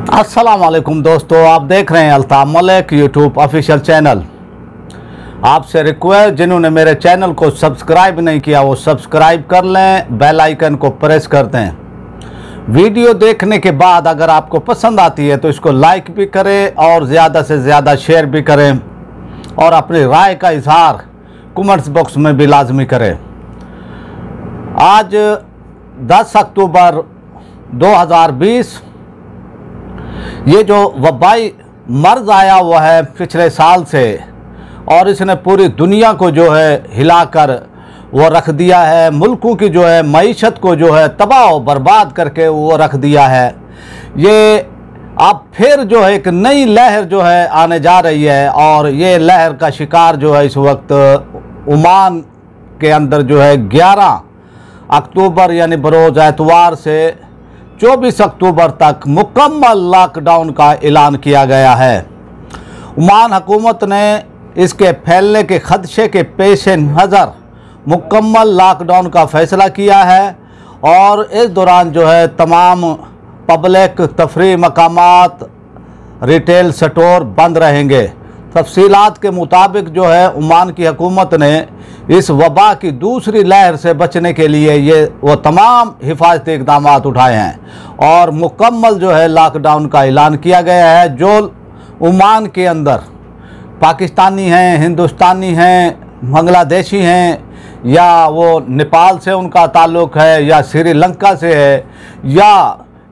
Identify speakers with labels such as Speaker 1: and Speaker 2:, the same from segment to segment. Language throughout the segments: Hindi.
Speaker 1: अस्सलाम वालेकुम दोस्तों, आप देख रहे हैं Altaf Malik YouTube official channel. आपसे रिक्वेस्ट, जिन्होंने मेरे चैनल को सब्सक्राइब नहीं किया वो सब्सक्राइब कर लें, बेल आइकन को प्रेस कर दें। वीडियो देखने के बाद अगर आपको पसंद आती है तो इसको लाइक भी करें और ज़्यादा से ज़्यादा शेयर भी करें और अपनी राय का इजहार कमेंट्स बॉक्स में भी लाजमी करें। आज 10 अक्टूबर 2020 ये जो वबाई मर्ज़ आया हुआ है पिछले साल से और इसने पूरी दुनिया को जो है हिलाकर वो रख दिया है, मुल्कों की जो है मईशत को जो है तबाह बर्बाद करके वो रख दिया है। ये अब फिर जो है एक नई लहर जो है आने जा रही है और ये लहर का शिकार जो है इस वक्त ओमान के अंदर जो है 11 अक्टूबर यानी बरोज़ एतवार से 24 अक्टूबर तक मुकम्मल लॉकडाउन का ऐलान किया गया है। ओमान हुकूमत ने इसके फैलने के खदशे के पेश नज़र मुकम्मल लॉकडाउन का फ़ैसला किया है और इस दौरान जो है तमाम पब्लिक तफरीह मकामात, रिटेल स्टोर बंद रहेंगे। तफसीलात के मुताबिक जो है ओमान की हुकूमत ने इस वबा की दूसरी लहर से बचने के लिए ये वो तमाम हिफाजती इक़दाम उठाए हैं और मुकम्मल जो है लॉकडाउन का ऐलान किया गया है। जो ओमान के अंदर पाकिस्तानी हैं, हिंदुस्तानी हैं, बांग्लादेशी हैं या वो नेपाल से उनका ताल्लुक़ है या श्रीलंका से है या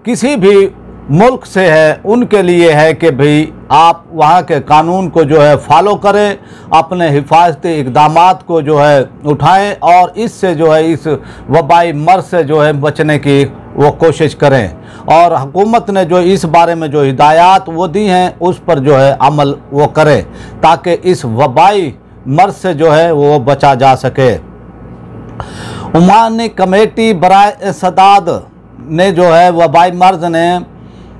Speaker 1: किसी भी मुल्क से है, उनके लिए है कि भाई आप वहाँ के कानून को जो है फॉलो करें, अपने हिफाजती इक़दामात को जो है उठाएं और इससे जो है इस वबाई मर्ज़ से जो है बचने की वो कोशिश करें। और हुकूमत ने जो इस बारे में जो हिदायत वो दी हैं उस पर जो है अमल वो करें ताकि इस वबाई मर्ज़ से जो है वो बचा जा सके। ओमानी कमेटी बराए सदाद ने जो है वबाई मर्ज़ ने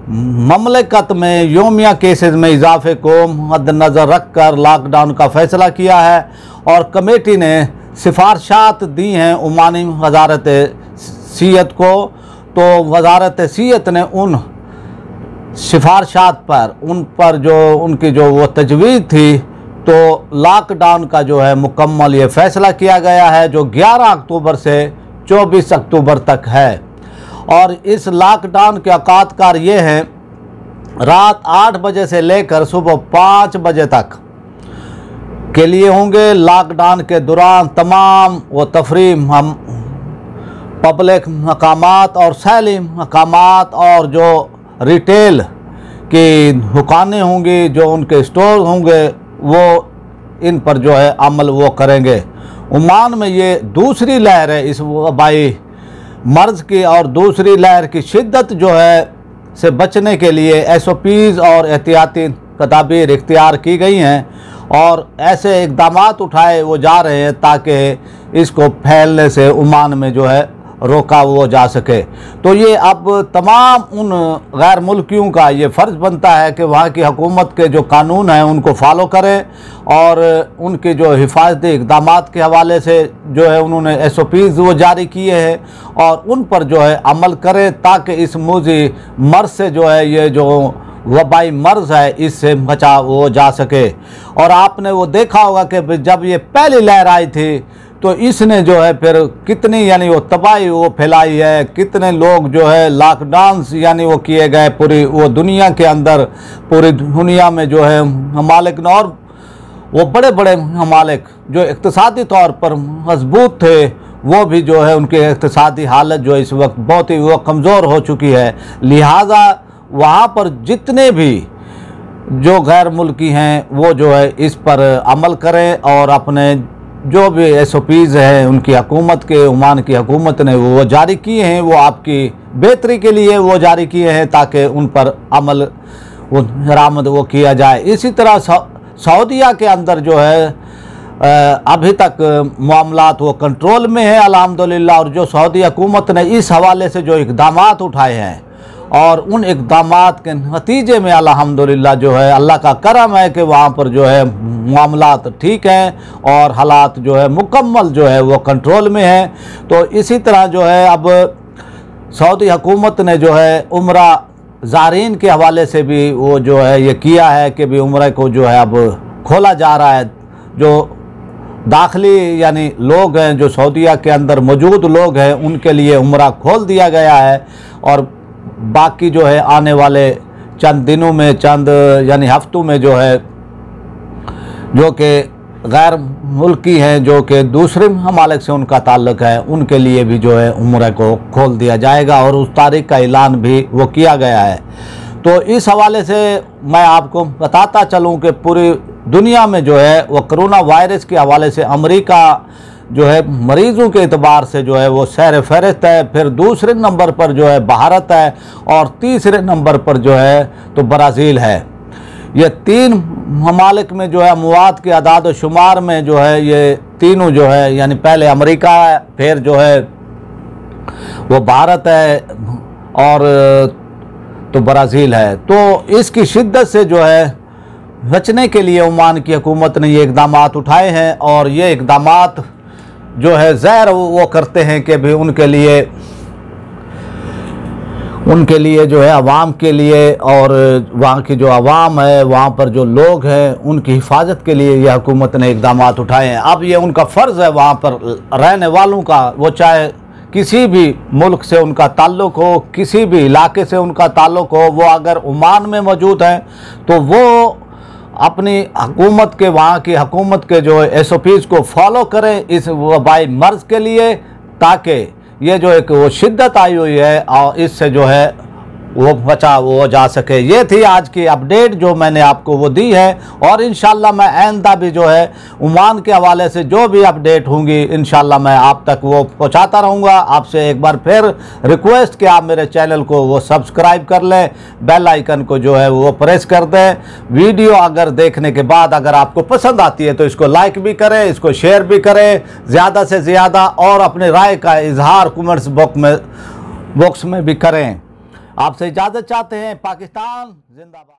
Speaker 1: ममलकत में योमिया केसेस में इजाफे को मद्देनज़र रख कर लॉकडाउन का फ़ैसला किया है और कमेटी ने सिफारशात दी हैं ओमानी वजारत सिहत को। तो वजारत सिहत ने उन सिफारशात पर उन पर जो उनकी जो वो तजवीज़ थी तो लॉकडाउन का जो है मुकम्मल ये फ़ैसला किया गया है जो 11 अक्टूबर से 24 अक्टूबर तक है। और इस लॉकडाउन के औकातकार ये हैं रात 8 बजे से लेकर सुबह 5 बजे तक के लिए होंगे। लॉकडाउन के दौरान तमाम वो तफरीह हम पब्लिक मकामात और सैली मकामात और जो रिटेल की दुकानें होंगी, जो उनके स्टोर होंगे, वो इन पर जो है अमल वो करेंगे। ओमान में ये दूसरी लहर है इस वबाई मर्ज़ की और दूसरी लहर की शिद्दत जो है से बचने के लिए SOPs और एहतियाती तदाबीर इख्तियार की गई हैं और ऐसे इक़दाम उठाए वो जा रहे हैं ताकि इसको फैलने से ओमान में जो है रोका वो जा सके। तो ये अब तमाम उन गैर मुल्कियों का ये फ़र्ज़ बनता है कि वहाँ की हुकूमत के जो कानून हैं उनको फॉलो करें और उनके जो हिफाजती इक़दामात के हवाले से जो है उन्होंने SOPs वो जारी किए हैं और उन पर जो है अमल करें ताकि इस मूज़ी मर्ज़ से जो है ये जो वबाई मर्ज़ है इससे बचा वो जा सके। और आपने वो देखा होगा कि जब ये पहली लहर आई थी तो इसने जो है फिर कितनी यानी वो तबाही वो फैलाई है, कितने लोग जो है लॉकडाउन यानी वो किए गए पूरी वो दुनिया के अंदर, पूरी दुनिया में जो है ममालिक ने और वो बड़े बड़े ममालिक जो इक़्तिसादी तौर पर मजबूत थे वो भी जो है उनकी इक़्तिसादी हालत जो इस वक्त बहुत ही वो कमज़ोर हो चुकी है। लिहाजा वहाँ पर जितने भी जो गैर मुल्की हैं वो जो है इस पर अमल करें और अपने जो भी SOPs हैं उनकी हुकूमत के ओमान की हुकूमत ने वो जारी किए हैं वो आपकी बेहतरी के लिए वो जारी किए हैं ताकि उन पर अमल वो दरामद वो किया जाए। इसी तरह सऊदीया के अंदर जो है अभी तक मामलात वो कंट्रोल में है अल्हम्दुलिल्लाह और जो सऊदी हुकूमत ने इस हवाले से जो इक़दाम उठाए हैं और उन इक़दामात के नतीजे में अल्हम्दुलिल्लाह जो है अल्लाह का करम है कि वहाँ पर जो है मामलात ठीक हैं और हालात जो है मुकम्मल जो है वो कंट्रोल में है। तो इसी तरह जो है अब सऊदी हुकूमत ने जो है उम्रा ज़ारीन के हवाले से भी वो जो है ये किया है कि भी उम्र को जो है अब खोला जा रहा है। जो दाखिली यानी लोग हैं, जो सऊदीया के अंदर मौजूद लोग हैं, उनके लिए उम्रा खोल दिया गया है। और बाकी जो है आने वाले चंद दिनों में, चंद यानी हफ्तों में जो है, जो कि गैर मुल्की हैं, जो कि दूसरे ममालिक से उनका ताल्लुक़ है, उनके लिए भी जो है उम्र को खोल दिया जाएगा और उस तारीख का ऐलान भी वो किया गया है। तो इस हवाले से मैं आपको बताता चलूँ कि पूरी दुनिया में जो है वो कोरोना वायरस के हवाले से अमेरिका जो है मरीज़ों के एतबार से जो है वो सैर फहरिस्त है। फिर दूसरे नंबर पर जो है भारत है और तीसरे नंबर पर जो है तो ब्राज़ील है। ये तीन ममालिक में जो है अमवात के अदाद शुमार में जो है ये तीनों जो है, यानी पहले अमेरिका है, फिर जो है वो भारत है और तो ब्राज़ील है। तो इसकी शिद्दत से जो है बचने के लिए ओमान की हुकूमत ने ये इक़दाम उठाए हैं। और ये इक़दाम जो है ज़ाहिर वो करते हैं कि भी उनके लिए जो है अवाम के लिए और वहाँ की जो अवाम है, वहाँ पर जो लोग हैं, उनकी हिफाजत के लिए यह हुकूमत ने इक़दाम उठाए हैं। अब ये उनका फ़र्ज़ है वहाँ पर रहने वालों का, वो चाहे किसी भी मुल्क से उनका ताल्लुक़ हो, किसी भी इलाके से उनका ताल्लुक़ हो, वो अगर ओमान में मौजूद हैं तो वो अपनी हुकूमत के, वहाँ की हुकूमत के जो SOPs को फॉलो करें इस वबाई मर्ज़ के लिए, ताकि ये जो एक वो शिद्दत आई हुई है और इससे जो है वो बचा वो जा सके। ये थी आज की अपडेट जो मैंने आपको वो दी है। और इंशाल्लाह मैं आइंदा भी जो है ओमान के हवाले से जो भी अपडेट होंगी इंशाल्लाह मैं आप तक वो पहुंचाता रहूँगा। आपसे एक बार फिर रिक्वेस्ट कि आप मेरे चैनल को वो सब्सक्राइब कर लें, बेल आइकन को जो है वो प्रेस कर दें। वीडियो अगर देखने के बाद अगर आपको पसंद आती है तो इसको लाइक भी करें, इसको शेयर भी करें ज़्यादा से ज़्यादा, और अपने राय का इजहार कमेंट्स बॉक्स में भी करें। आपसे इजाज़त चाहते हैं। पाकिस्तान जिंदाबाद।